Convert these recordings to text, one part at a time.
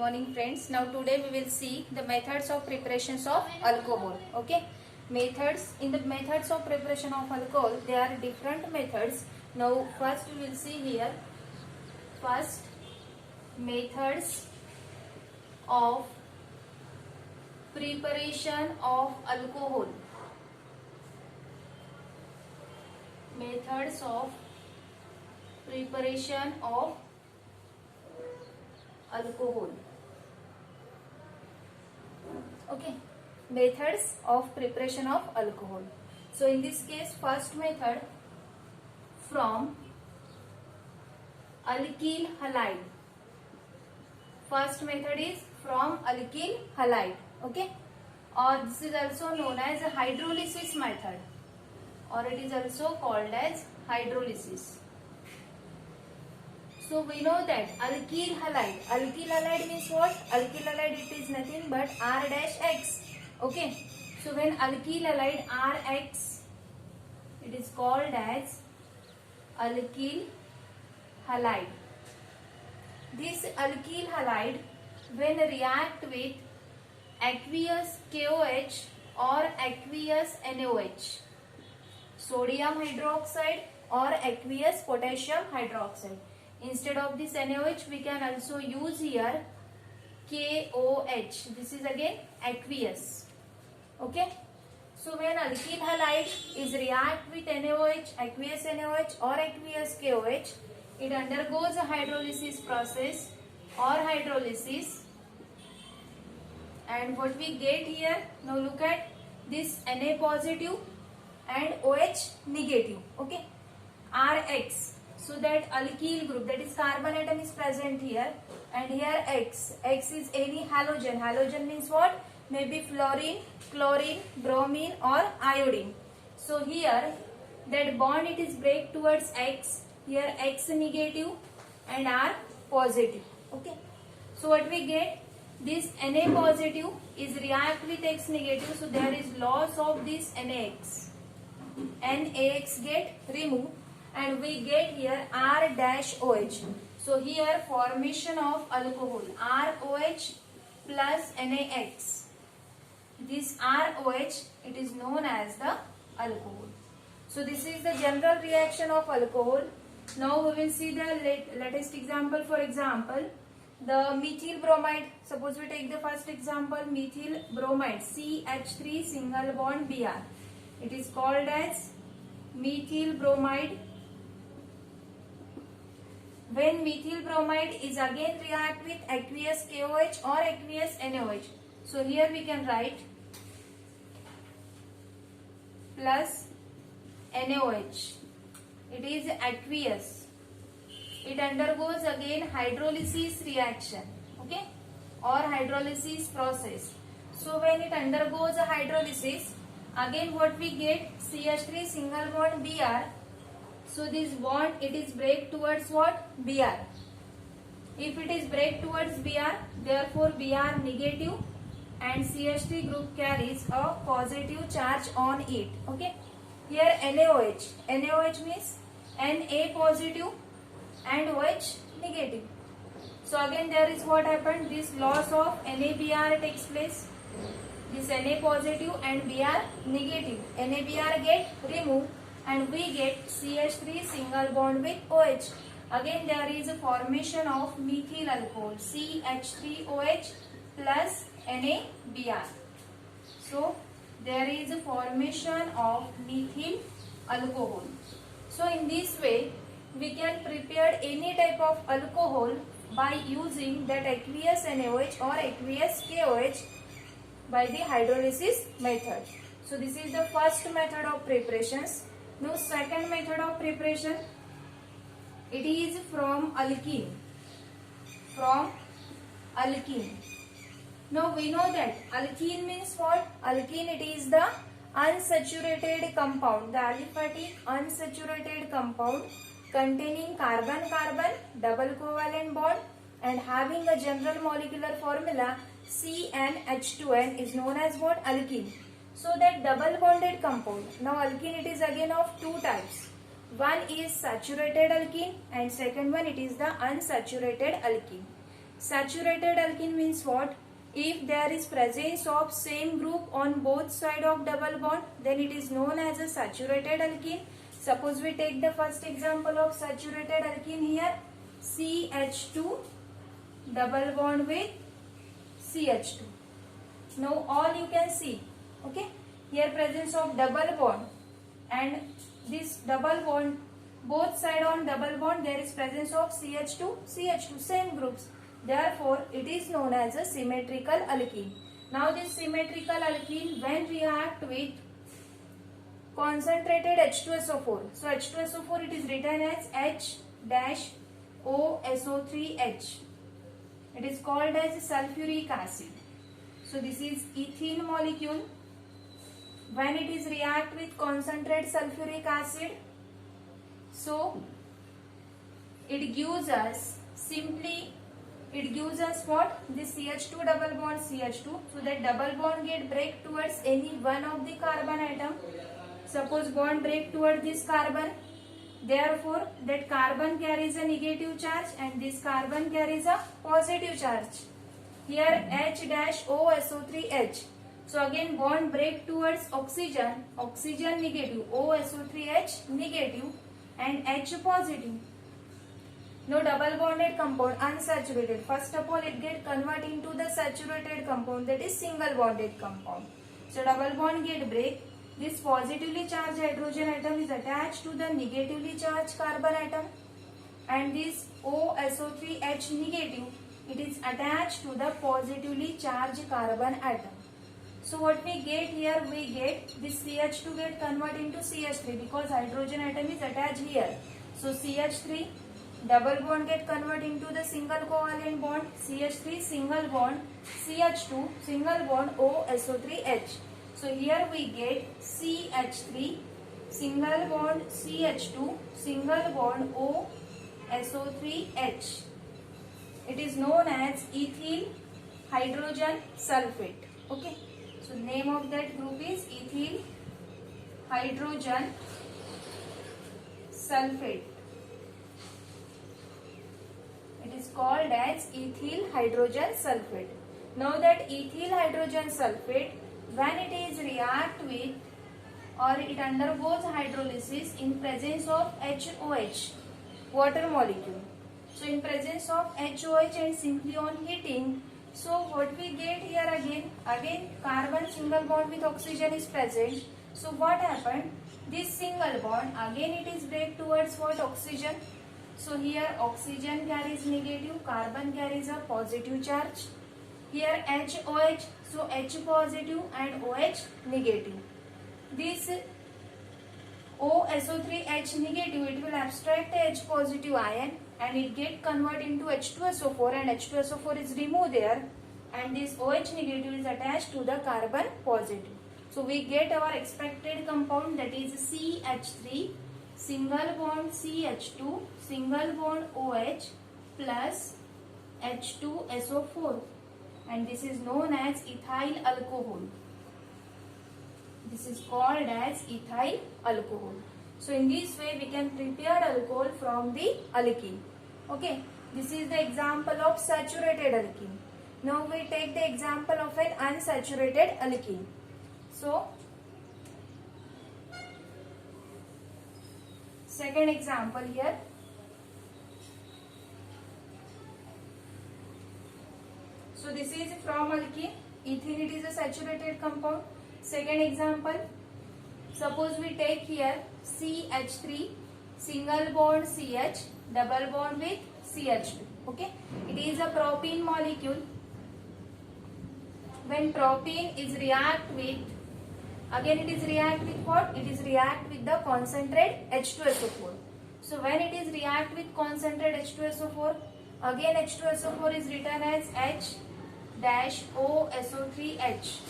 morning friends. Now today we will see the methods of preparations of alcohol. Okay, methods. In the methods of preparation of alcohol, there are different methods. Now first we will see here. First, methods of preparation of alcohol. Methods of preparation of alcohol. Okay, methods of preparation of alcohol. So in this case, first method, from alkyl halide. First method is from alkyl halide. Okay, or this is also known as a hydrolysis method, or it is also called as hydrolysis. So we know that alkyl halide means what? Alkyl halide, it is nothing but R-X. Okay, so when alkyl halide RX, it is called as alkyl halide. This alkyl halide, when react with aqueous KOH or aqueous NaOH, sodium hydroxide or aqueous potassium hydroxide. Instead of this NaOH, we can also use here KOH. This is again aqueous. Okay. So when alkyl halide is react with NaOH, aqueous NaOH or aqueous KOH, it undergoes a hydrolysis process or hydrolysis. And what we get here, now look at this Na positive and OH negative. Okay. RX. So that alkyl group, that is carbon atom, is present here, and here X. X is any halogen. Halogen means what? Maybe fluorine, chlorine, bromine or iodine. So here that bond, it is break towards X. Here X negative and R positive. Okay. So what we get? This Na positive is react with X negative. So there is loss of this NaX. NaX get removed. And we get here R-OH. So here formation of alcohol, ROH plus NaX. This ROH, it is known as the alcohol. So this is the general reaction of alcohol. Now we will see the latest example. For example, the methyl bromide. Suppose we take the first example, methyl bromide, CH3 single bond Br. It is called as methyl bromide. When methyl bromide is again react with aqueous KOH or aqueous NaOH. So here we can write plus NaOH. It is aqueous. It undergoes again hydrolysis reaction. Okay, or hydrolysis process. So when it undergoes a hydrolysis, again what we get? CH3 single bond Br. So this bond, it is break towards what? Br. If it is break towards Br, therefore Br negative and CH3 group carries a positive charge on it. Okay. Here NaOH. NaOH means Na positive and OH negative. So again there is what happened? This loss of NaBr takes place. This Na positive and Br negative. NaBr get removed. And we get CH3 single bond with OH. Again there is a formation of methyl alcohol, CH3OH plus NaBr. So there is a formation of methyl alcohol. So in this way we can prepare any type of alcohol by using that aqueous NaOH or aqueous KOH by the hydrolysis method. So this is the first method of preparations. Now second method of preparation, it is from alkene. From alkene. Now we know that alkene means what? Alkene, it is the unsaturated compound, the aliphatic unsaturated compound containing carbon-carbon double covalent bond and having a general molecular formula CnH2n is known as what? Alkene. So that double bonded compound. Now alkene, it is again of two types. One is saturated alkene and second one, it is the unsaturated alkene. Saturated alkene means what? If there is presence of same group on both sides of double bond, then it is known as a saturated alkene. Suppose we take the first example of saturated alkene here, CH2 double bond with CH2. Now all you can see, okay, here presence of double bond, and this double bond, both side on double bond there is presence of CH2 same groups. Therefore it is known as a symmetrical alkene. Now this symmetrical alkene when react with concentrated H2SO4, so H2SO4 it is written as H-OSO3H. It is called as sulfuric acid. So this is ethene molecule. When it is react with concentrated sulfuric acid, so it gives us what? This CH2 double bond CH2. So that double bond get break towards any one of the carbon atom. Suppose bond break towards this carbon. Therefore that carbon carries a negative charge and this carbon carries a positive charge. Here H-OSO3H. So again bond break towards oxygen negative, OSO3H negative and H positive. Now double bonded compound unsaturated. First of all it get convert into the saturated compound, that is single bonded compound. So double bond get break. This positively charged hydrogen atom is attached to the negatively charged carbon atom, and this OSO3H negative, it is attached to the positively charged carbon atom. So what we get here, we get this CH2 get convert into CH3 because hydrogen atom is attached here. So CH3 double bond get convert into the single covalent bond, CH3 single bond, CH2 single bond OSO3H. So here we get CH3 single bond CH2 single bond OSO3H. It is known as ethyl hydrogen sulfate. Okay. So name of that group is ethyl hydrogen sulfate. It is called as ethyl hydrogen sulfate. Now that ethyl hydrogen sulfate, when it is react with or it undergoes hydrolysis in presence of HOH, water molecule. So in presence of HOH and simply on heating, so what we get here again carbon single bond with oxygen is present. So what happened? This single bond again it is break towards what? Oxygen. So here oxygen carries negative, carbon carries a positive charge. Here HOH, so H positive and OH negative. This OSO3H negative, it will abstract the H positive ion and it get converted into H2SO4 and H2SO4 is removed there, and this OH negative is attached to the carbon positive. So we get our expected compound, that is CH3 single bond CH2 single bond OH plus H2SO4, and this is known as ethyl alcohol. This is called as ethyl alcohol. So in this way we can prepare alcohol from the alkene. Okay, this is the example of saturated alkene. Now we take the example of an unsaturated alkene. So second example here. So this is from alkene. Ethene, it is a saturated compound. Second example, suppose we take here CH3 single bond CH double bond with CH2. Okay, it is a propene molecule. When propene is react with, again it is react with what? It is react with the concentrate H2SO4. So when it is react with concentrate H2SO4, again H2SO4 is written as H-OSO3H.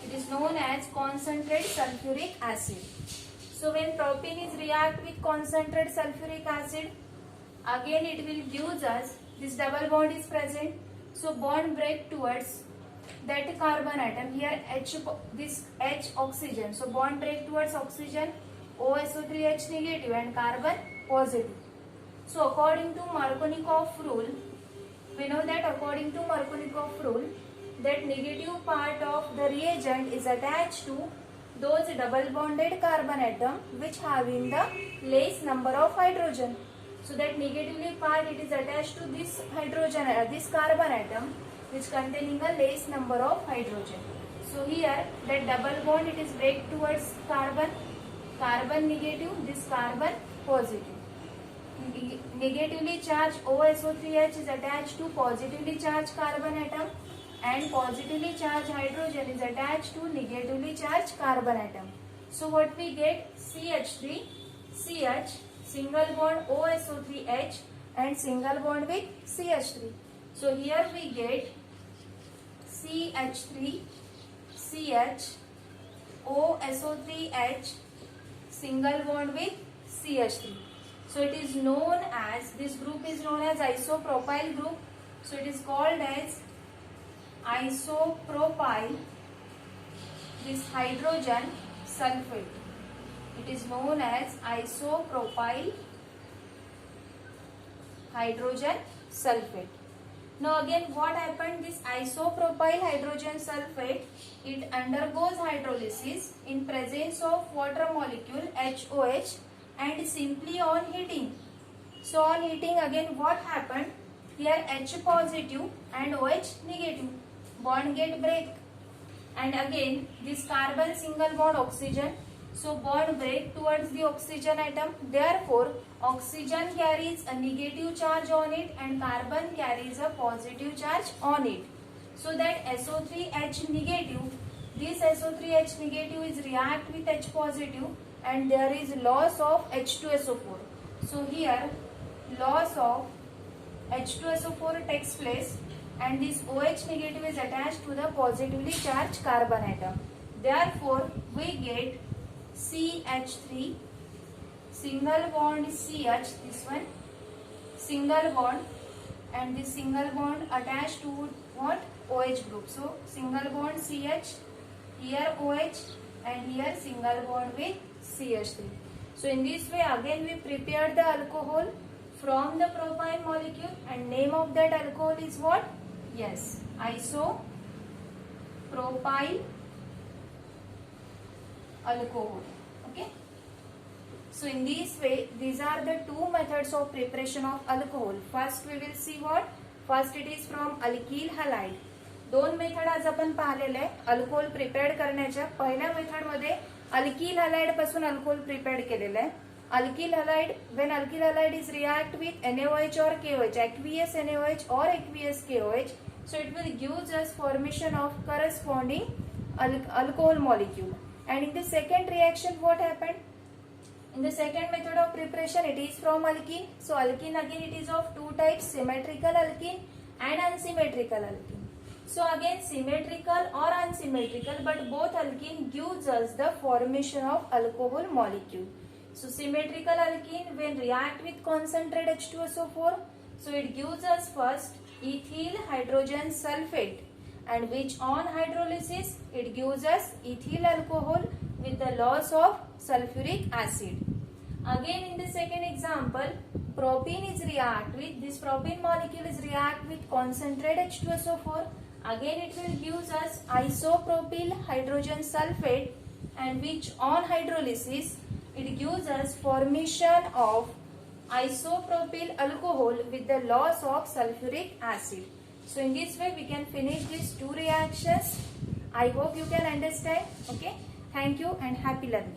It is known as concentrate sulfuric acid. So when propene is react with concentrate sulfuric acid, again it will give us this double bond is present. So bond break towards that carbon atom. Here this H oxygen. So bond break towards oxygen, OSO3H negative and carbon positive. So according to Markovnikov rule, We know that according to Markovnikov rule, that negative part of the reagent is attached to those double bonded carbon atom which having the less number of hydrogen. So that negatively part it is attached to this hydrogen, this carbon atom which containing a less number of hydrogen. So here that double bond it is break towards carbon, carbon negative, this carbon positive. Negatively charged OSO3H is attached to positively charged carbon atom and positively charged hydrogen is attached to negatively charged carbon atom. So what we get? CH3, CH, single bond OSO3H and single bond with CH3. So here we get CH3, CH, OSO3H, single bond with CH3. So it is known as, this group is known as isopropyl group. So it is called as isopropyl, this hydrogen sulfate. It is known as isopropyl hydrogen sulfate. Now again what happened? This isopropyl hydrogen sulfate, it undergoes hydrolysis in presence of water molecule HOH and simply on heating. So on heating again what happened? Here H positive and OH negative. Bond get break. And again this carbon single bond oxygen. So bond break towards the oxygen atom. Therefore oxygen carries a negative charge on it and carbon carries a positive charge on it. So that SO3H negative, this SO3H negative is react with H positive and there is loss of H2SO4. So here loss of H2SO4 takes place and this OH negative is attached to the positively charged carbon atom. Therefore we get CH3, single bond CH, this one, single bond and this single bond attached to what? OH group. So single bond CH, here OH and here single bond with CH3. So in this way again we prepare the alcohol from the propyl molecule and name of that alcohol is what? Yes, isopropyl alcohol. Okay. So in this way these are the two methods of preparation of alcohol. First we will see what? First it is from alkyl halide. दोन method आज आपण पाहिलेले आहे alcohol prepared करण्याच्या. पहिल्या method मध्ये alkyl halide पासून alcohol prepared केलेलं आहे. Alkyl halide, when alkyl halide is react with NaOH or KOH, aqueous NaOH or aqueous KOH, so it will gives us formation of corresponding alcohol molecule. And in the second reaction what happened? In the second method of preparation it is from alkene. So alkene again it is of two types, symmetrical alkene and unsymmetrical alkene. So again symmetrical or unsymmetrical, but both alkene gives us the formation of alcohol molecule. So symmetrical alkene when react with concentrate H2SO4, so it gives us first ethyl hydrogen sulfate, and which on hydrolysis it gives us ethyl alcohol with the loss of sulfuric acid. Again in the second example, propene is react with, this propene molecule is react with concentrate H2SO4. Again it will gives us isopropyl hydrogen sulfate, and which on hydrolysis it gives us formation of isopropyl alcohol with the loss of sulfuric acid. So in this way we can finish these two reactions. I hope you can understand. Okay. Thank you and happy learning.